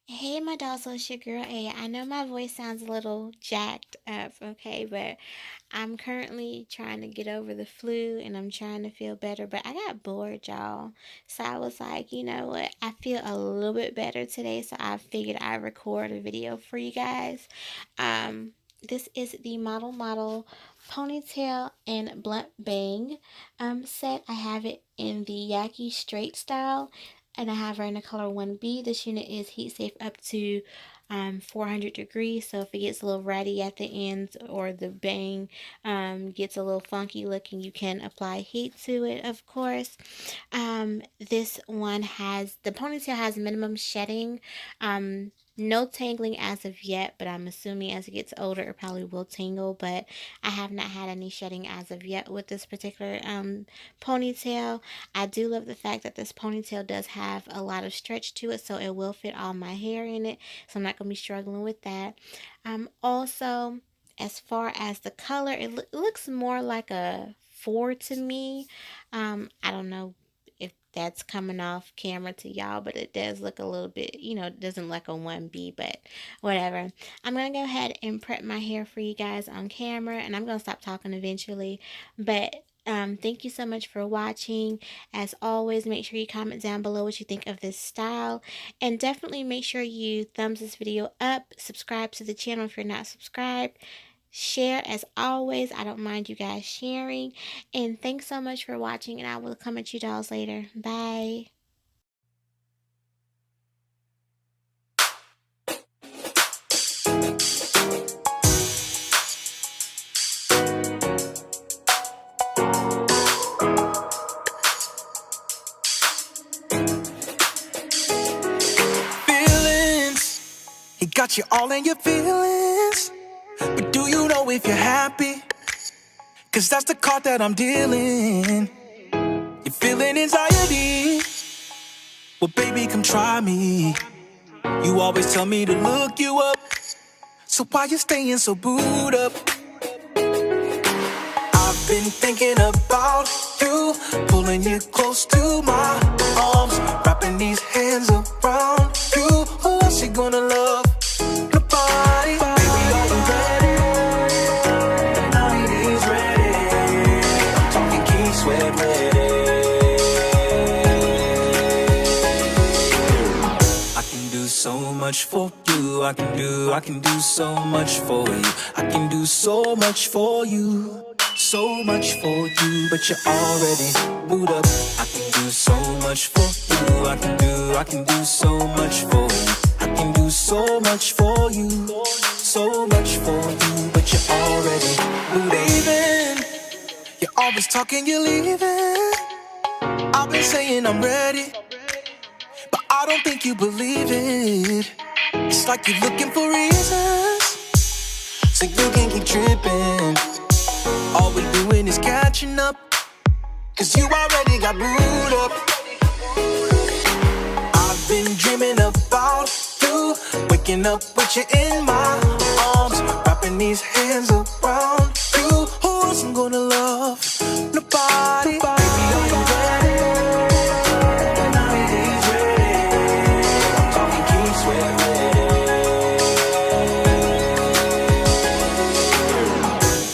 Hey, my dolls, so it's your girl A. I know my voice sounds a little jacked up, okay, but I'm currently trying to get over the flu and I'm trying to feel better, but I got bored, y'all. So I was like, you know what? I feel a little bit better today, so I figured I'd record a video for you guys. Um, this is the Model Ponytail and Blunt Bang set. I have it in the Yaki Straight style and I have her in the color 1B. This unit is heat safe up to 400 degrees, so if it gets a little ratty at the ends or the bang gets a little funky looking, you can apply heat to it, of course. This one has, the ponytail has minimum shedding. No tangling as of yet, but I'm assuming as it gets older, it probably will tingle. But I have not had any shedding as of yet with this particular ponytail. I do love the fact that this ponytail does have a lot of stretch to it, so it will fit all my hair in it. So I'm not going to be struggling with that. Also, as far as the color, it looks more like a 4 to me. I don't know if that's coming off camera to y'all, but it does look a little bit, it doesn't look a 1B, but whatever. I'm going to go ahead and prep my hair for you guys on camera, and I'm going to stop talking eventually, but thank you so much for watching. As always, make sure you comment down below what you think of this style, and definitely make sure you thumbs this video up, subscribe to the channel if you're not subscribed, share as always. I don't mind you guys sharing, and thanks so much for watching, and I will come at you dolls later. Bye. Feelings, he got you all in your feelings. But do you know if you're happy? Cause that's the card that I'm dealing. You're feeling anxiety? Well, baby, come try me. You always tell me to look you up. So why you staying so booed up? I've been thinking about you, pulling you close to my arms, wrapping these hands around you. Who else you gonna love? Nobody. Baby, are you ready? The night is ready. I'm talking key sweat ready. I can do so much for you. I can do so much for you. I can do so much for you. So much for you, but you're already booed up. I can do so much for you. I can do so much for you. I can do so much for you. So much for you, but you're already booed up. Leaving, you're always talking, you're leaving. I've been saying I'm ready, but I don't think you believe it. It's like you're looking for reasons so you can keep tripping. All we doing is catching up, cause you already got booed up. I've been dreaming about you, waking up with you in my arms, wrapping these hands around you. Who else I'm gonna love? Nobody. Baby, are you ready? The night is ready. I'm talking key sweat ready.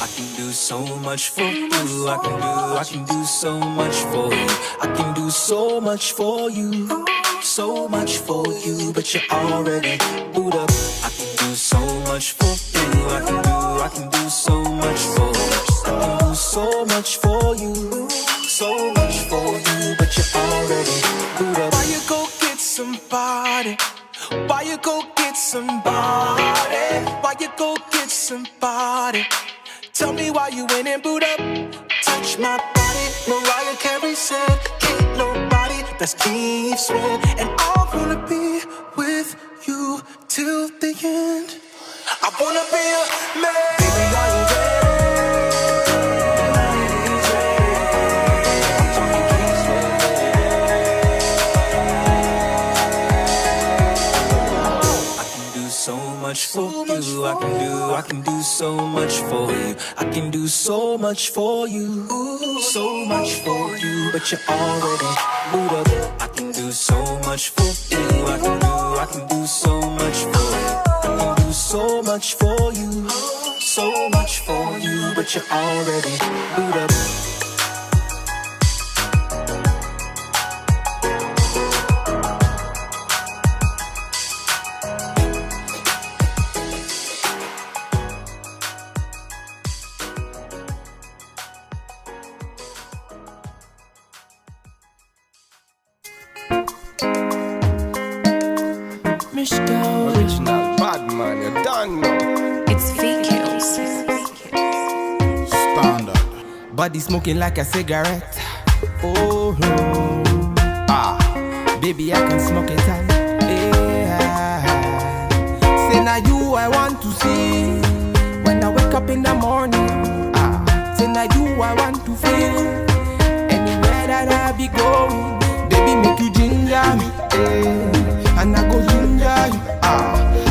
I can do so much for you. I can do so much for you. I can do so much for you. So much for you, but you're already booed up. I can do so much for you. I can do so much for you. I can do so much for you. So much for you, but you're already booed up. Why you go get somebody? Why you go get somebody? Why you go get somebody? Tell me why you went and boot up. Touch my body, Mariah Carey said, can't nobody that's keep sweat. And I wanna be with you till the end. I wanna be a man. Baby, are you ready? The night is ready. I'm talking keep sweat. I can do so much for you. I can do so much for you. I can do so much for you. So much for you, but you're already moved up. I can do so much for you. I can do so much for you. I can do so much for you. So much for you, but you're already moved up. Original bad man, you don't know. It's VQs. Standard. Body smoking like a cigarette. Oh no. Baby, I can smoke it all. Yeah. Say now you I want to see. When I wake up in the morning. Say now you I want to feel. Anywhere that I be going. Baby, make you ginger me. And I go ginger you.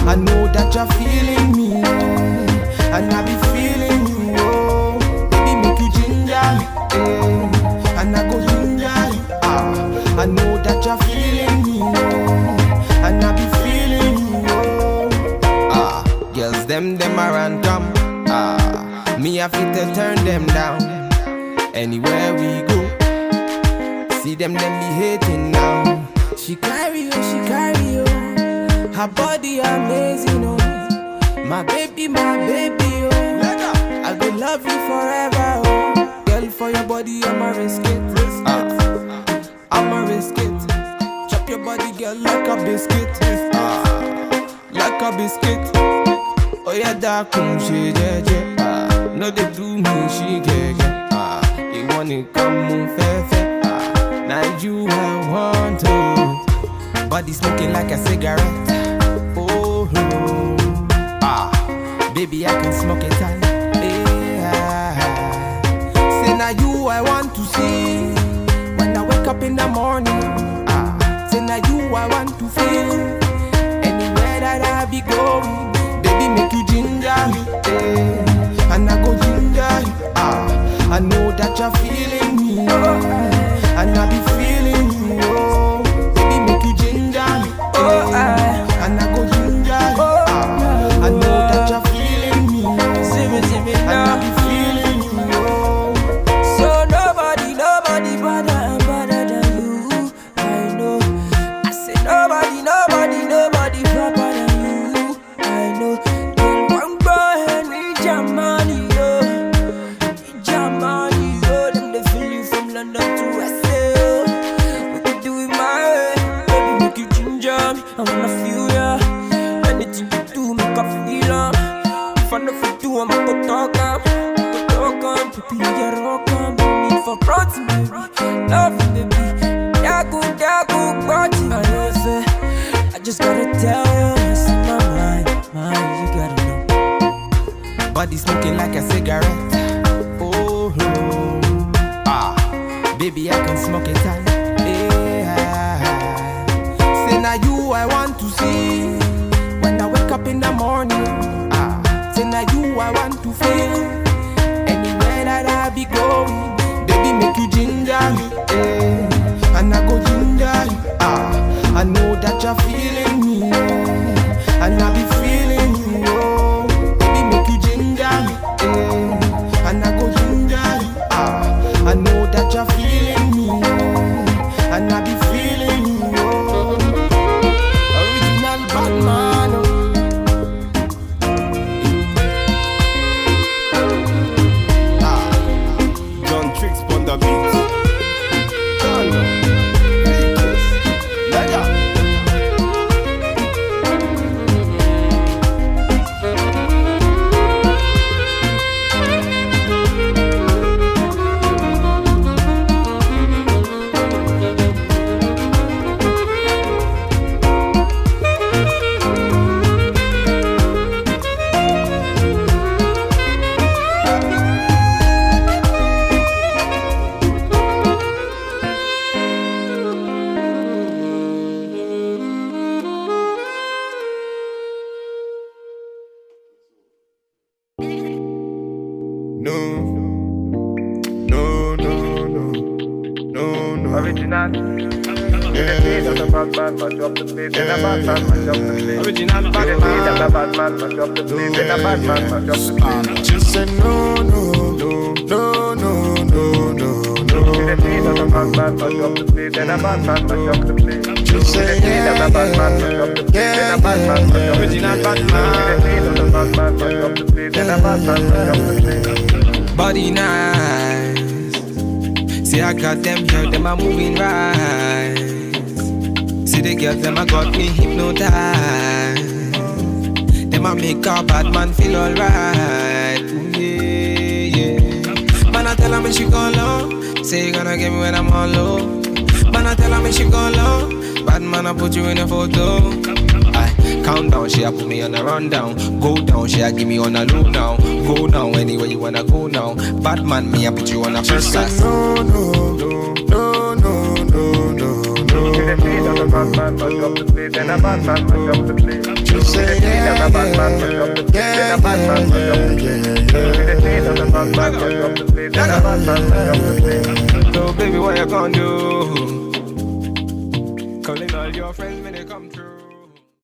I know that you're feeling me. And I be feeling you. Oh. Baby, make you ginger me. And I go ginger you. I know that you're feeling me. And I be feeling you. Girls, them a random. Me I fit to turn them down. Anywhere we go. See them be hating now. She carry you. Her body amazing, oh. My baby, oh. I will love you forever, oh. Girl, for your body, I'ma risk it. I'ma risk it. Chop your body, girl, like a biscuit. Like a biscuit. Oh yeah, dark, she jeje. No, they do me, she get. You wanna come move fair. Now you I want to. Body smoking like a cigarette. Oh no. Baby, I can smoke it all. Yeah. Say now you I want to see. When I wake up in the morning. Say now you I want to feel. Anywhere that I be going. Baby, make you ginger me. And I go ginger you. I know that you're feeling me. And I be feeling you, oh. Baby, make you ginger me, and I go ginger you. I know that you're feeling me, and I be feeling you, oh. So nobody better than you. I know. I said nobody proper than you. I know. Girl, one go ahead, reach your money, yo. Reach your money, yo. Them they feel you from London to West. I wanna feel ya. Anything you do, make I feel ya. If I never do, I'ma go talk am. Baby, you rock am. No need for protein, baby. Love you, baby. Dagu, party. I just gotta tell you what's in my mind, you gotta know. Body smoking like a cigarette. Oh no. Baby, I can smoke it all. Now you I want to see. When I wake up in the morning. Say now you I want to feel. Anywhere that I be going. Baby, make you ginger me. And I go ginger you. I know that you're feeling me. And I be feeling you, oh. Baby, make you ginger me. And I go ginger you. I know that you're feeling me. And I be feeling you, oh. Bad man, John Tricks on the beat. Original. Original bad man, mash up the place. Then a bad man, mash up the place. Original bad man, bad man, mash up the place. Then a bad man, mash up the place. Just say no, no, no, no, no, no, no, no. Original bad man, mash up the place. Then a bad man, mash up the place. Just say yeah, yeah, bad man, mash up the place. Then a bad man, mash up the place. Original bad man. Original bad man, mash up the place. Then a bad man, mash up the place. Body nice. See, I got them here, them are moving right. See the girls, them a got me hypnotized. Them a make a bad man feel alright. Ooh, yeah, yeah. Man, I tell her when she go low. Say you gonna get me when I'm all low. Man, I tell her when she go low. Bad man, I put you in a photo. I count down, she a put me on a rundown. Go down, she a give me on a low now. Go now, anywhere you wanna go now. Bad man, me I put you on a first class. no, no, no, no, no, no, no, no. Original bad man, mash up the place. Then a bad man, mash up the place. Just say yeah, yeah, bad man, mash up the place. Then a bad man, mash up the place. Original bad man, mash up the place. Then a bad man, mash up the place. So baby, what you gonna do? Calling all your friends,